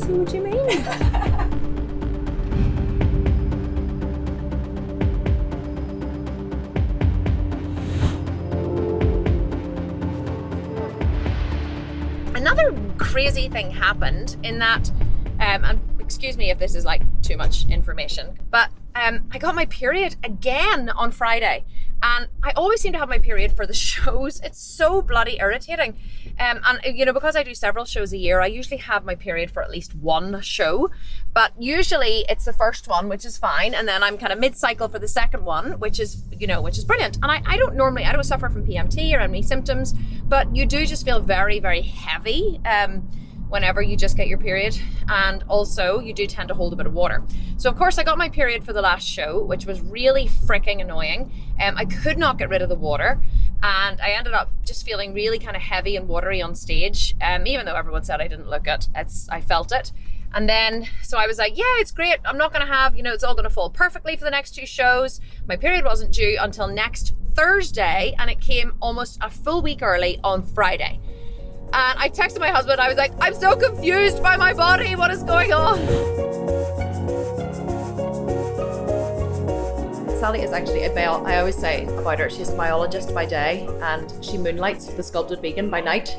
see what you mean. Another crazy thing happened in that, and excuse me if this is like too much information, but I got my period again on Friday. And I always seem to have my period for the shows. It's so bloody irritating. And you know, because I do several shows a year, I usually have my period for at least one show. But usually it's the first one, which is fine. And then I'm kind of mid-cycle for the second one, which is brilliant. And I don't suffer from PMT or any symptoms, but you do just feel very, very heavy whenever you just get your period, and also you do tend to hold a bit of water. So of course I got my period for the last show, which was really freaking annoying. I could not get rid of the water, and I ended up just feeling really kind of heavy and watery on stage, even though everyone said I didn't look it. I felt it. And then, so I was like, yeah, it's great. I'm not gonna have, it's all gonna fall perfectly for the next two shows. My period wasn't due until next Thursday, and it came almost a full week early on Friday. And I texted my husband, I was like, I'm so confused by my body, what is going on? Sally is actually I always say about her, she's a biologist by day and she moonlights the Sculpted Vegan by night.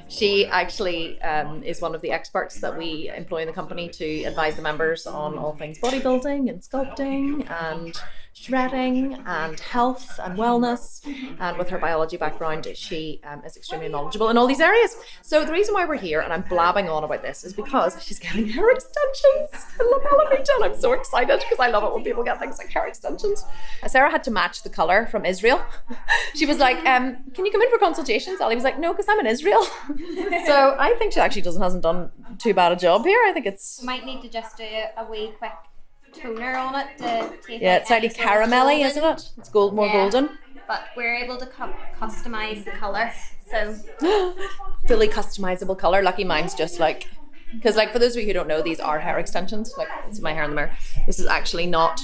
She actually is one of the experts that we employ in the company to advise the members on all things bodybuilding and sculpting and shredding and health and wellness. And with her biology background, she is extremely knowledgeable in all these areas. So the reason why we're here, and I'm blabbing on about this, is because she's getting hair extensions in La Palomita, and I'm so excited because I love it when people get things like hair extensions. Sarah had to match the color from Israel. She was like, can you come in for consultations? Ali was like, no, because I'm in Israel. So I think she actually hasn't done too bad a job here. I think it's... Might need to just do a wee quick toner on it to take it's slightly caramelly, isn't it? It's more golden. But we're able to customize the colour, so fully customizable colour. Lucky mine's just like, because like for those of you who don't know, these are hair extensions. Like, it's my hair in the mirror. This is actually not,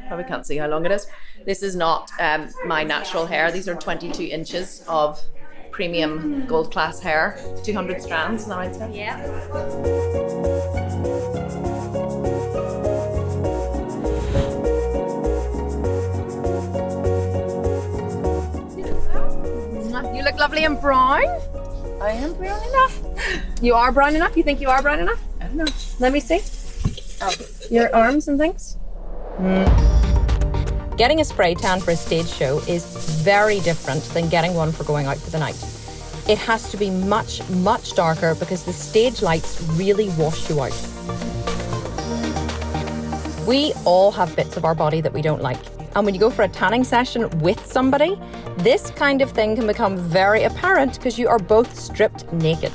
probably can't see how long it is. This is not my natural hair. These are 22 inches of premium gold class hair, 200 strands, is that right, Sarah? Yeah. You look lovely and brown. I am brown enough. You are brown enough? You think you are brown enough? I don't know. Let me see. Your arms and things. Getting a spray tan for a stage show is very different than getting one for going out for the night. It has to be much, much darker because the stage lights really wash you out. We all have bits of our body that we don't like. And when you go for a tanning session with somebody, this kind of thing can become very apparent because you are both stripped naked.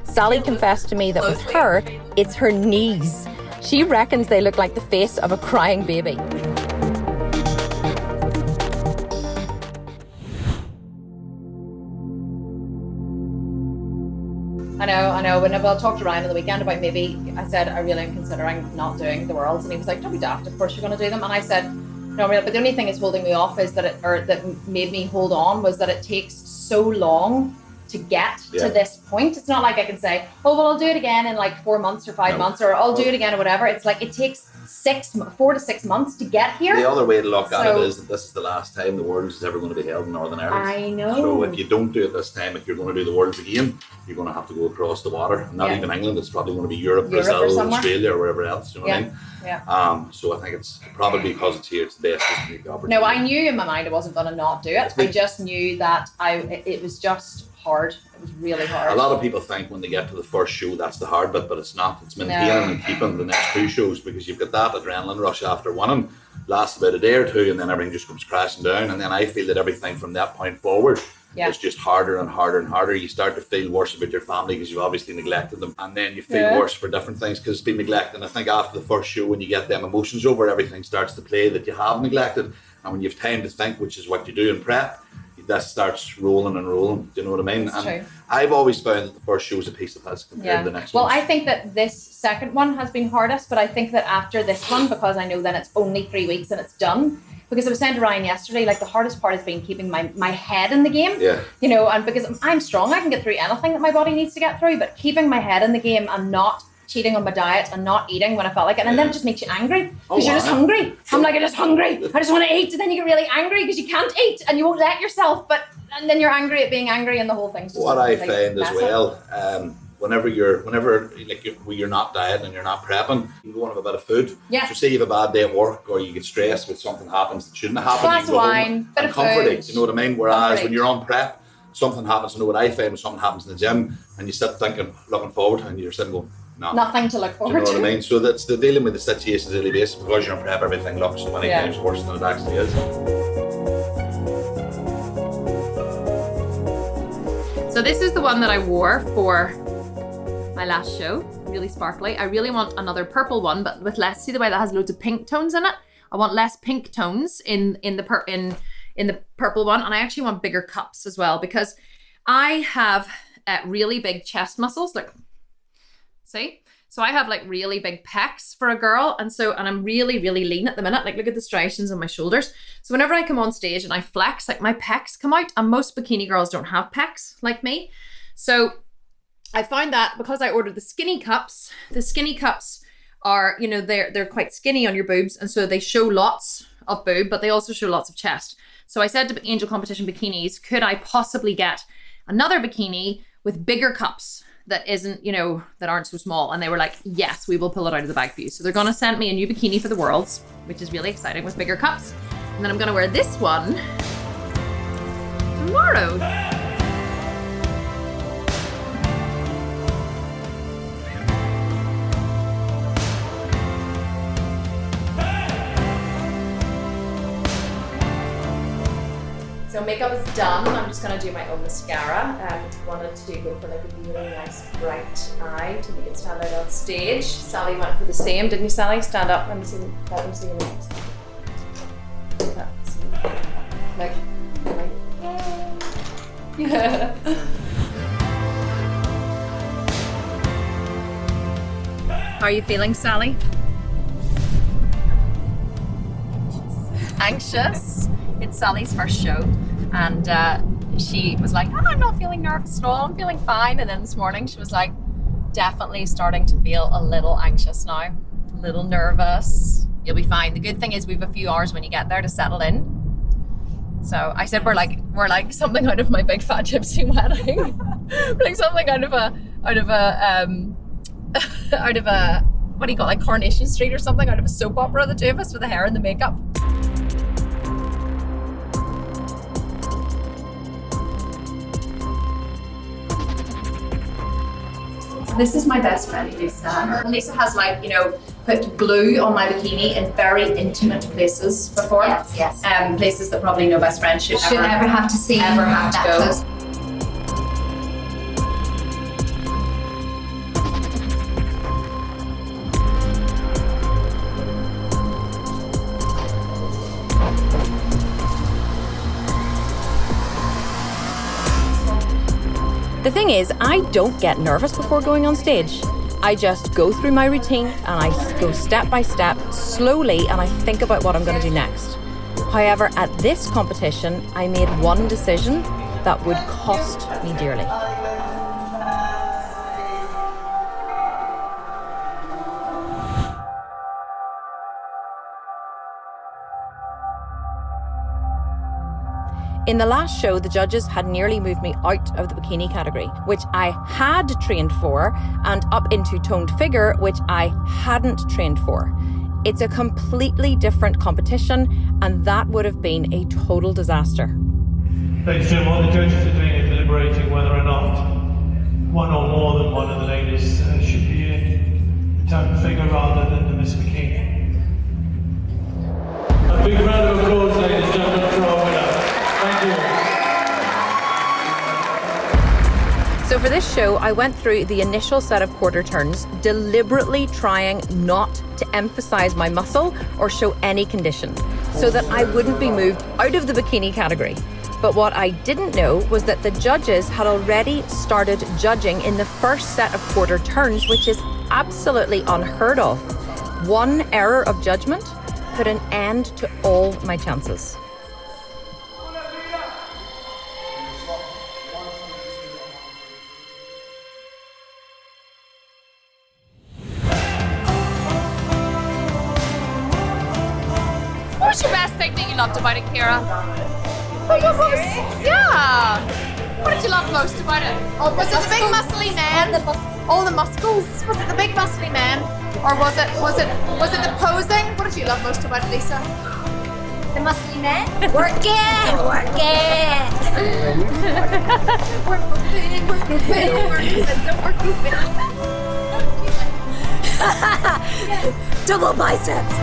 Sally confessed to me that with her, it's her knees. She reckons they look like the face of a crying baby. I know. Whenever I talked to Ryan on the weekend about maybe, I said, I really am considering not doing the Worlds. And he was like, don't be daft, of course you're going to do them. And I said, no, but the only thing is holding me off is that that made me hold on was that it takes so long to get to this point. It's not like I can say, oh, well, I'll do it again in like 4 months or 5 months, or I'll do it again or whatever. It's like, it takes 4 to 6 months to get here. The other way to look at it is that this is the last time the Worlds is ever going to be held in Northern Ireland. I know. So if you don't do it this time, if you're going to do the Worlds again, you're going to have to go across the water. Not even England, it's probably going to be Europe Brazil, Australia, or wherever else. You know what I mean? Yeah. So I think it's probably because it's here, it's the best just to make the opportunity. No, I knew in my mind I wasn't going to not do it. I just knew that it was just hard. It was really hard. A lot of people think when they get to the first show that's the hard bit, but it's not. It's maintaining and keeping the next two shows, because you've got that adrenaline rush after winning, lasts about a day or two, and then everything just comes crashing down. And then I feel that everything from that point forward is just harder and harder and harder. You start to feel worse about your family because you've obviously neglected them, and then you feel worse for different things because it's been neglected. And I think after the first show, when you get them emotions over, everything starts to play that you have neglected, and when you have time to think, which is what you do in prep, that starts rolling and rolling. Do you know what I mean? That's true. I've always found that the first show is a piece of piss compared to the next one. Well, I think that this second one has been hardest, but I think that after this one, because I know then it's only 3 weeks and it's done, because I was saying to Ryan yesterday, like the hardest part has been keeping my head in the game. Yeah. You know, and because I'm strong, I can get through anything that my body needs to get through, but keeping my head in the game and not cheating on my diet and not eating when I felt like it, and then it just makes you angry because you're just wow. hungry. I'm like, I'm just hungry. I just want to eat, and then you get really angry because you can't eat and you won't let yourself. And then you're angry at being angry, and the whole thing's just What I like, find as messy. well, whenever you're not dieting and you're not prepping, you go and have a bit of food. Yeah. So say you have a bad day at work or you get stressed with something happens that shouldn't have happened. Glass you go of wine, home bit and of comfort food. it. You know what I mean? Whereas Comfort when it. you're on prep, something happens. You know what I find when something happens in the gym and you sit thinking, looking forward, and you're sitting going, no. Nothing to look Do forward you know to. what I mean? So that's the dealing with the situations daily basis. Because you're on prep, everything looks 20 times worse than it actually is. So this is the one that I wore for my last show, really sparkly. I really want another purple one, but with less. See the way that has loads of pink tones in it? I want less pink tones in the purple one, and I actually want bigger cups as well because I have really big chest muscles. Look, see? So I have like really big pecs for a girl, and I'm really, really lean at the minute. Like, look at the striations on my shoulders. So whenever I come on stage and I flex, like my pecs come out, and most bikini girls don't have pecs like me. So I found that because I ordered the skinny cups are, you know, they're quite skinny on your boobs, and so they show lots of boob, but they also show lots of chest. So I said to Angel Competition Bikinis, could I possibly get another bikini with bigger cups that isn't, you know, that aren't so small? And they were like, yes, we will pull it out of the bag for you. So they're gonna send me a new bikini for the Worlds, which is really exciting, with bigger cups. And then I'm gonna wear this one tomorrow. So makeup is done. I'm just gonna do my own mascara. Wanted to go for like a really nice bright eye to make it stand out on stage. Sally went for the same, didn't you, Sally? Stand up. Let me see. Let me see. Like, yeah. How are you feeling, Sally? Anxious. It's Sally's first show, and she was like, oh, I'm not feeling nervous at all, I'm feeling fine. And then this morning she was like, definitely starting to feel a little anxious now, a little nervous. You'll be fine. The good thing is we have a few hours when you get there to settle in. So I said we're like something out of My Big Fat Gypsy Wedding. Like something out of a what do you call it, like Coronation Street or something, out of a soap opera, the two of us with the hair and the makeup. This is my best friend, Lisa. Lisa has, like, you know, put glue on my bikini in very intimate places before. Yes. Places that probably no best friend should ever have to see. Ever have to go. Close. The thing is, I don't get nervous before going on stage. I just go through my routine and I go step by step, slowly, and I think about what I'm going to do next. However, at this competition, I made one decision that would cost me dearly. In the last show, the judges had nearly moved me out of the bikini category, which I had trained for, and up into toned figure, which I hadn't trained for. It's a completely different competition, and that would have been a total disaster. Ladies and gentlemen, what the judges are doing is deliberating whether or not one or more than one of the ladies should be in the toned figure rather than the Miss Bikini. A big round of applause, ladies and gentlemen, for our winner. Thank you. So for this show, I went through the initial set of quarter turns, deliberately trying not to emphasize my muscle or show any condition, so that I wouldn't be moved out of the bikini category. But what I didn't know was that the judges had already started judging in the first set of quarter turns, which is absolutely unheard of. One error of judgment put an end to all my chances. loved about it, Kira? Yeah. What did you love most about it? Was it the big muscly man? All the muscles. Was it the big muscly man, or was it the posing? What did you love most about it, Lisa? The muscly man. Work it! Double biceps.